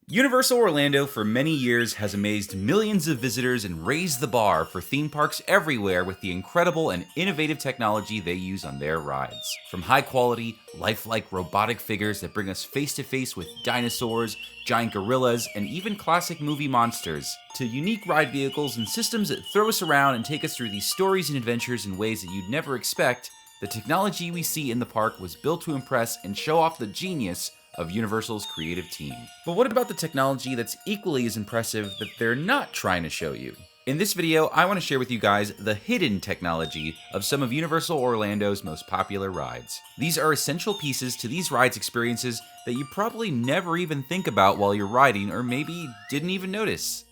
Universal Orlando for many years has amazed millions of visitors and raised the bar for theme parks everywhere with the incredible and innovative technology they use on their rides. From high quality, lifelike robotic figures that bring us face to face with dinosaurs, giant gorillas, and even classic movie monsters, to unique ride vehicles and systems that throw us around and take us through these stories and adventures in ways that you'd never expect, the technology we see in the park was built to impress and show off the genius of Universal's creative team. But what about the technology that's equally as impressive that they're not trying to show you? In this video, I want to share with you guys the hidden technology of some of Universal Orlando's most popular rides. These are essential pieces to these rides experiences that you probably never even think about while you're riding, or maybe didn't even notice.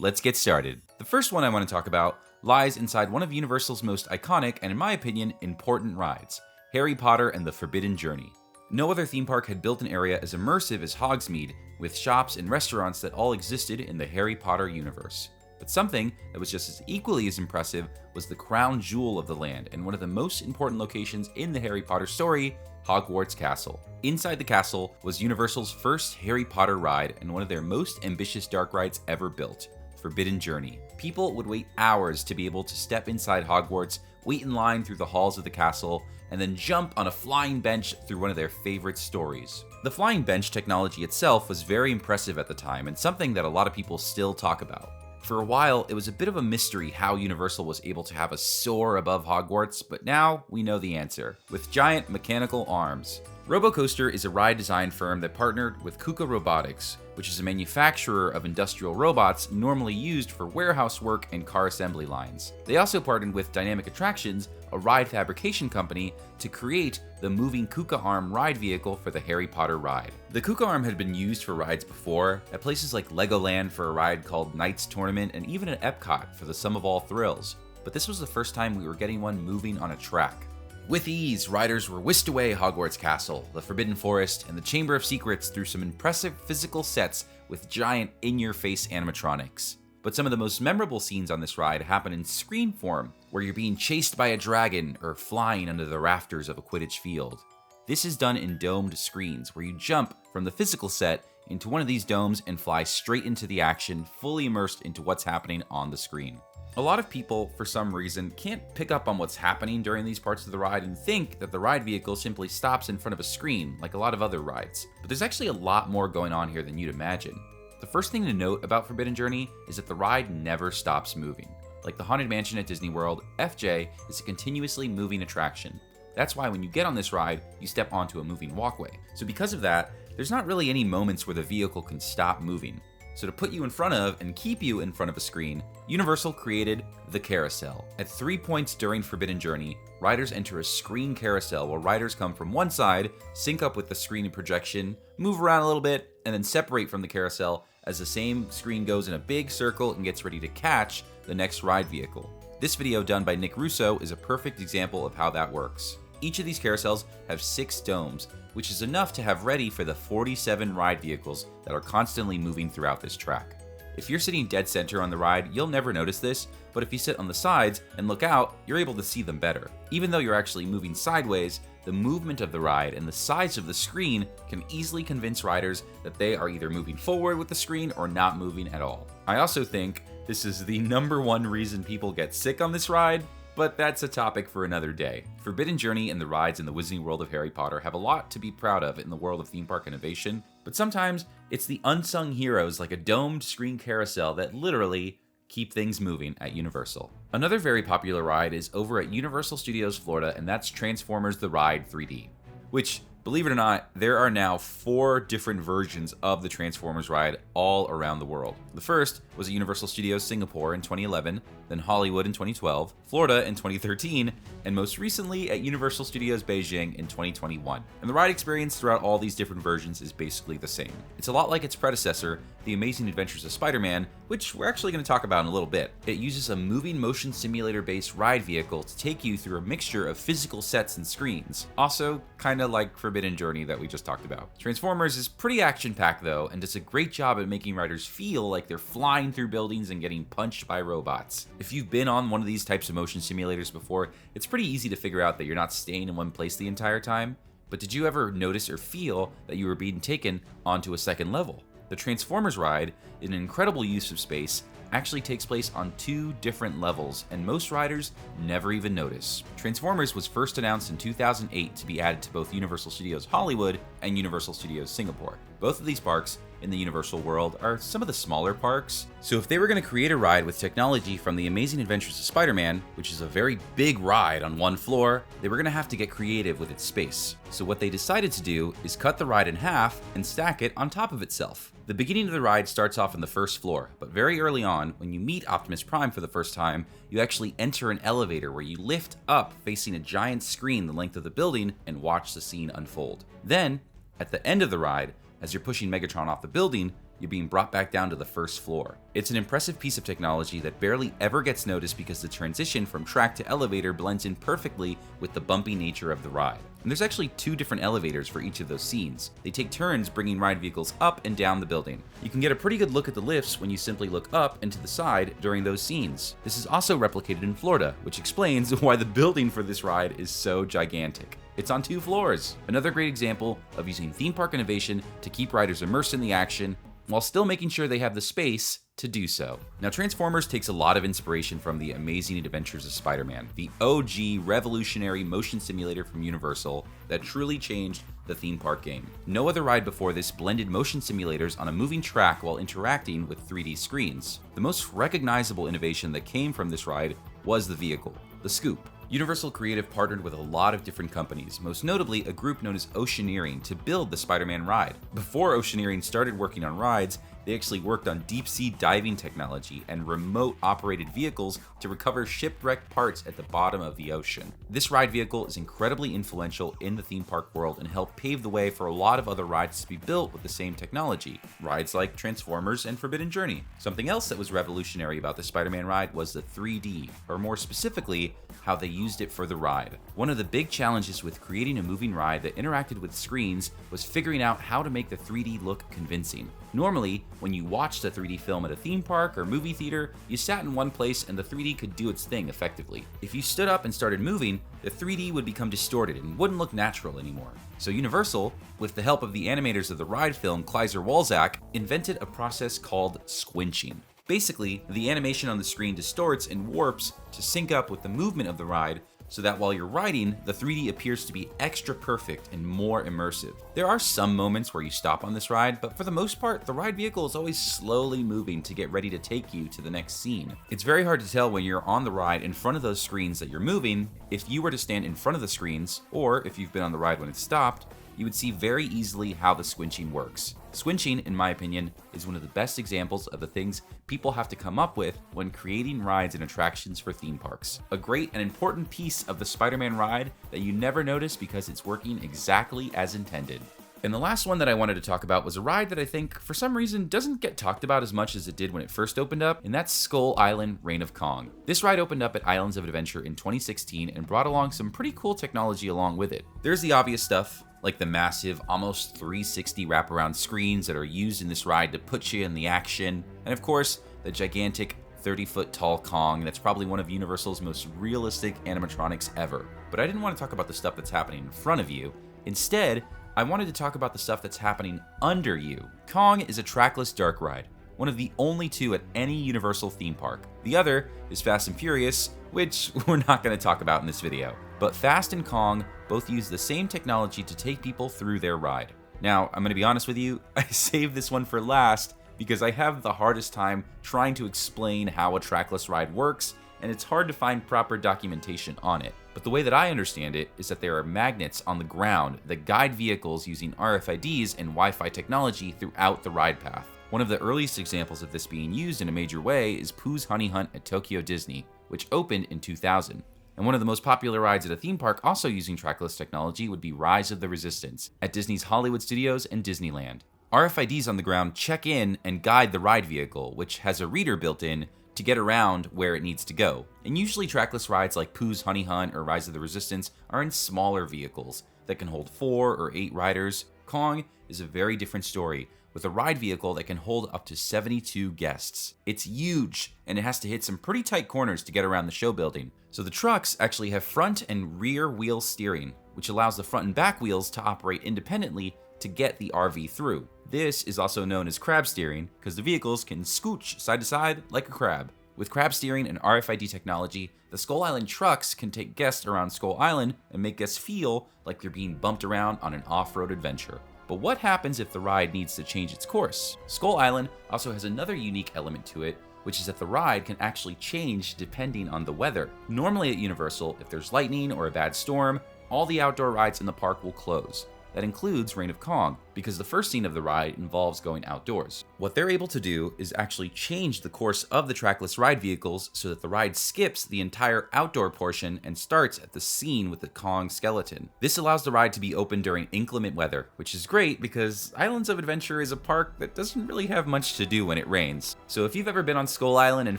Let's get started. The first one I want to talk about lies inside one of Universal's most iconic and, in my opinion, important rides, Harry Potter and the Forbidden Journey. No other theme park had built an area as immersive as Hogsmeade, with shops and restaurants that all existed in the Harry Potter universe. But something that was just as equally as impressive was the crown jewel of the land and one of the most important locations in the Harry Potter story, Hogwarts Castle. Inside the castle was Universal's first Harry Potter ride and one of their most ambitious dark rides ever built, Forbidden Journey. People would wait hours to be able to step inside Hogwarts, wait in line through the halls of the castle, and then jump on a flying bench through one of their favorite stories. The flying bench technology itself was very impressive at the time and something that a lot of people still talk about. For a while, it was a bit of a mystery how Universal was able to have us soar above Hogwarts, but now we know the answer, with giant mechanical arms. RoboCoaster is a ride design firm that partnered with KUKA Robotics, which is a manufacturer of industrial robots normally used for warehouse work and car assembly lines. They also partnered with Dynamic Attractions, a ride fabrication company, to create the moving KUKA Arm ride vehicle for the Harry Potter ride. The KUKA Arm had been used for rides before, at places like Legoland for a ride called Knight's Tournament, and even at Epcot for the Sum of All Thrills. But this was the first time we were getting one moving on a track. With ease, riders were whisked away Hogwarts Castle, the Forbidden Forest, and the Chamber of Secrets through some impressive physical sets with giant in-your-face animatronics. But some of the most memorable scenes on this ride happen in screen form, where you're being chased by a dragon or flying under the rafters of a Quidditch field. This is done in domed screens, where you jump from the physical set into one of these domes and fly straight into the action, fully immersed into what's happening on the screen. A lot of people, for some reason, can't pick up on what's happening during these parts of the ride and think that the ride vehicle simply stops in front of a screen, like a lot of other rides. But there's actually a lot more going on here than you'd imagine. The first thing to note about Forbidden Journey is that the ride never stops moving. Like the Haunted Mansion at Disney World, FJ is a continuously moving attraction. That's why when you get on this ride, you step onto a moving walkway. So because of that, there's not really any moments where the vehicle can stop moving. So to put you in front of and keep you in front of a screen, Universal created the carousel. At 3 points during Forbidden Journey, riders enter a screen carousel where riders come from one side, sync up with the screen and projection, move around a little bit, and then separate from the carousel as the same screen goes in a big circle and gets ready to catch the next ride vehicle. This video done by Nick Russo is a perfect example of how that works. Each of these carousels have 6 domes, which is enough to have ready for the 47 ride vehicles that are constantly moving throughout this track. If you're sitting dead center on the ride, you'll never notice this, but if you sit on the sides and look out, you're able to see them better. Even though you're actually moving sideways, the movement of the ride and the size of the screen can easily convince riders that they are either moving forward with the screen or not moving at all. I also think this is the #1 reason people get sick on this ride, but that's a topic for another day. Forbidden Journey and the rides in the Wizarding World of Harry Potter have a lot to be proud of in the world of theme park innovation, but sometimes it's the unsung heroes like a domed screen carousel that literally keep things moving at Universal. Another very popular ride is over at Universal Studios Florida, and that's Transformers The Ride 3D, which, believe it or not, there are now 4 different versions of the Transformers ride all around the world. The first was at Universal Studios Singapore in 2011, then Hollywood in 2012, Florida in 2013, and most recently at Universal Studios Beijing in 2021. And the ride experience throughout all these different versions is basically the same. It's a lot like its predecessor, The Amazing Adventures of Spider-Man, which we're actually going to talk about in a little bit. It uses a moving motion simulator-based ride vehicle to take you through a mixture of physical sets and screens. Also, kinda like Forbidden Journey that we just talked about. Transformers is pretty action-packed though, and does a great job at making riders feel like they're flying through buildings and getting punched by robots. If you've been on one of these types of motion simulators before, it's pretty easy to figure out that you're not staying in one place the entire time. But did you ever notice or feel that you were being taken onto a second level? The Transformers ride, in an incredible use of space, actually takes place on 2 different levels, and most riders never even notice. Transformers was first announced in 2008 to be added to both Universal Studios Hollywood and Universal Studios Singapore. Both of these parks in the Universal world are some of the smaller parks, so if they were going to create a ride with technology from The Amazing Adventures of Spider-Man, which is a very big ride on one floor, they were going to have to get creative with its space. So what they decided to do is cut the ride in half and stack it on top of itself. The beginning of the ride starts off on the first floor, but very early on, when you meet Optimus Prime for the first time, you actually enter an elevator where you lift up facing a giant screen the length of the building and watch the scene unfold. Then, at the end of the ride, as you're pushing Megatron off the building, you're being brought back down to the first floor. It's an impressive piece of technology that barely ever gets noticed because the transition from track to elevator blends in perfectly with the bumpy nature of the ride. And there's actually 2 different elevators for each of those scenes. They take turns bringing ride vehicles up and down the building. You can get a pretty good look at the lifts when you simply look up and to the side during those scenes. This is also replicated in Florida, which explains why the building for this ride is so gigantic. It's on 2 floors. Another great example of using theme park innovation to keep riders immersed in the action while still making sure they have the space to do so. Now, Transformers takes a lot of inspiration from The Amazing Adventures of Spider-Man, the OG revolutionary motion simulator from Universal that truly changed the theme park game. No other ride before this blended motion simulators on a moving track while interacting with 3D screens. The most recognizable innovation that came from this ride was the vehicle, the Scoop. Universal Creative partnered with a lot of different companies, most notably a group known as Oceaneering, to build the Spider-Man ride. Before Oceaneering started working on rides, they actually worked on deep-sea diving technology and remote-operated vehicles to recover shipwrecked parts at the bottom of the ocean. This ride vehicle is incredibly influential in the theme park world and helped pave the way for a lot of other rides to be built with the same technology, rides like Transformers and Forbidden Journey. Something else that was revolutionary about the Spider-Man ride was the 3D, or more specifically, how they used it for the ride. One of the big challenges with creating a moving ride that interacted with screens was figuring out how to make the 3D look convincing. Normally, when you watched a 3D film at a theme park or movie theater, you sat in one place and the 3D could do its thing effectively. If you stood up and started moving, the 3D would become distorted and wouldn't look natural anymore. So Universal, with the help of the animators of the ride film Kleiser Walzak, invented a process called squinching. Basically, the animation on the screen distorts and warps to sync up with the movement of the ride, so that while you're riding, the 3D appears to be extra perfect and more immersive. There are some moments where you stop on this ride, but for the most part, the ride vehicle is always slowly moving to get ready to take you to the next scene. It's very hard to tell when you're on the ride in front of those screens that you're moving. If you were to stand in front of the screens, or if you've been on the ride when it's stopped, you would see very easily how the squinching works. Squinching, in my opinion, is one of the best examples of the things people have to come up with when creating rides and attractions for theme parks. A great and important piece of the Spider-Man ride that you never notice because it's working exactly as intended. And the last one that I wanted to talk about was a ride that I think, for some reason, doesn't get talked about as much as it did when it first opened up, and that's Skull Island Reign of Kong. This ride opened up at Islands of Adventure in 2016 and brought along some pretty cool technology along with it. There's the obvious stuff, like the massive, almost 360 wraparound screens that are used in this ride to put you in the action, and of course, the gigantic 30-foot tall Kong that's probably one of Universal's most realistic animatronics ever. But I didn't want to talk about the stuff that's happening in front of you. Instead, I wanted to talk about the stuff that's happening under you. Kong is a trackless dark ride, one of the only 2 at any Universal theme park. The other is Fast and Furious, which we're not going to talk about in this video. But Fast and Kong both use the same technology to take people through their ride. Now, I'm going to be honest with you, I saved this one for last because I have the hardest time trying to explain how a trackless ride works, and it's hard to find proper documentation on it. But the way that I understand it is that there are magnets on the ground that guide vehicles using RFIDs and Wi-Fi technology throughout the ride path. One of the earliest examples of this being used in a major way is Pooh's Honey Hunt at Tokyo Disney, which opened in 2000. And one of the most popular rides at a theme park also using trackless technology would be Rise of the Resistance at Disney's Hollywood Studios and Disneyland. RFIDs on the ground check in and guide the ride vehicle, which has a reader built in to get around where it needs to go. And usually trackless rides like Pooh's Honey Hunt or Rise of the Resistance are in smaller vehicles that can hold 4 or 8 riders. Kong is a very different story, with a ride vehicle that can hold up to 72 guests. It's huge, and it has to hit some pretty tight corners to get around the show building. So the trucks actually have front and rear wheel steering, which allows the front and back wheels to operate independently to get the RV through. This is also known as crab steering because the vehicles can scooch side to side like a crab. With crab steering and RFID technology, the Skull Island trucks can take guests around Skull Island and make guests feel like they're being bumped around on an off-road adventure. But what happens if the ride needs to change its course? Skull Island also has another unique element to it, which is that the ride can actually change depending on the weather. Normally at Universal, if there's lightning or a bad storm, all the outdoor rides in the park will close. That includes Reign of Kong, because the first scene of the ride involves going outdoors. What they're able to do is actually change the course of the trackless ride vehicles so that the ride skips the entire outdoor portion and starts at the scene with the Kong skeleton. This allows the ride to be open during inclement weather, which is great because Islands of Adventure is a park that doesn't really have much to do when it rains. So if you've ever been on Skull Island and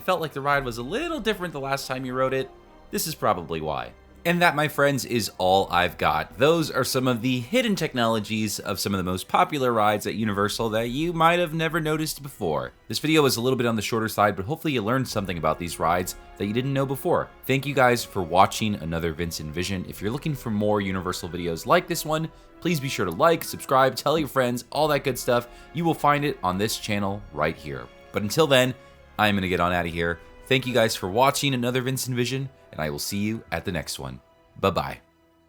felt like the ride was a little different the last time you rode it, this is probably why. And that, my friends, is all I've got. Those are some of the hidden technologies of some of the most popular rides at Universal that you might have never noticed before. This video was a little bit on the shorter side, but hopefully you learned something about these rides that you didn't know before. Thank you guys for watching another VincentVision. If you're looking for more Universal videos like this one, please be sure to like, subscribe, tell your friends, all that good stuff. You will find it on this channel right here. But until then, I'm going to get on out of here. Thank you guys for watching another VincentVision, and I will see you at the next one. Bye-bye.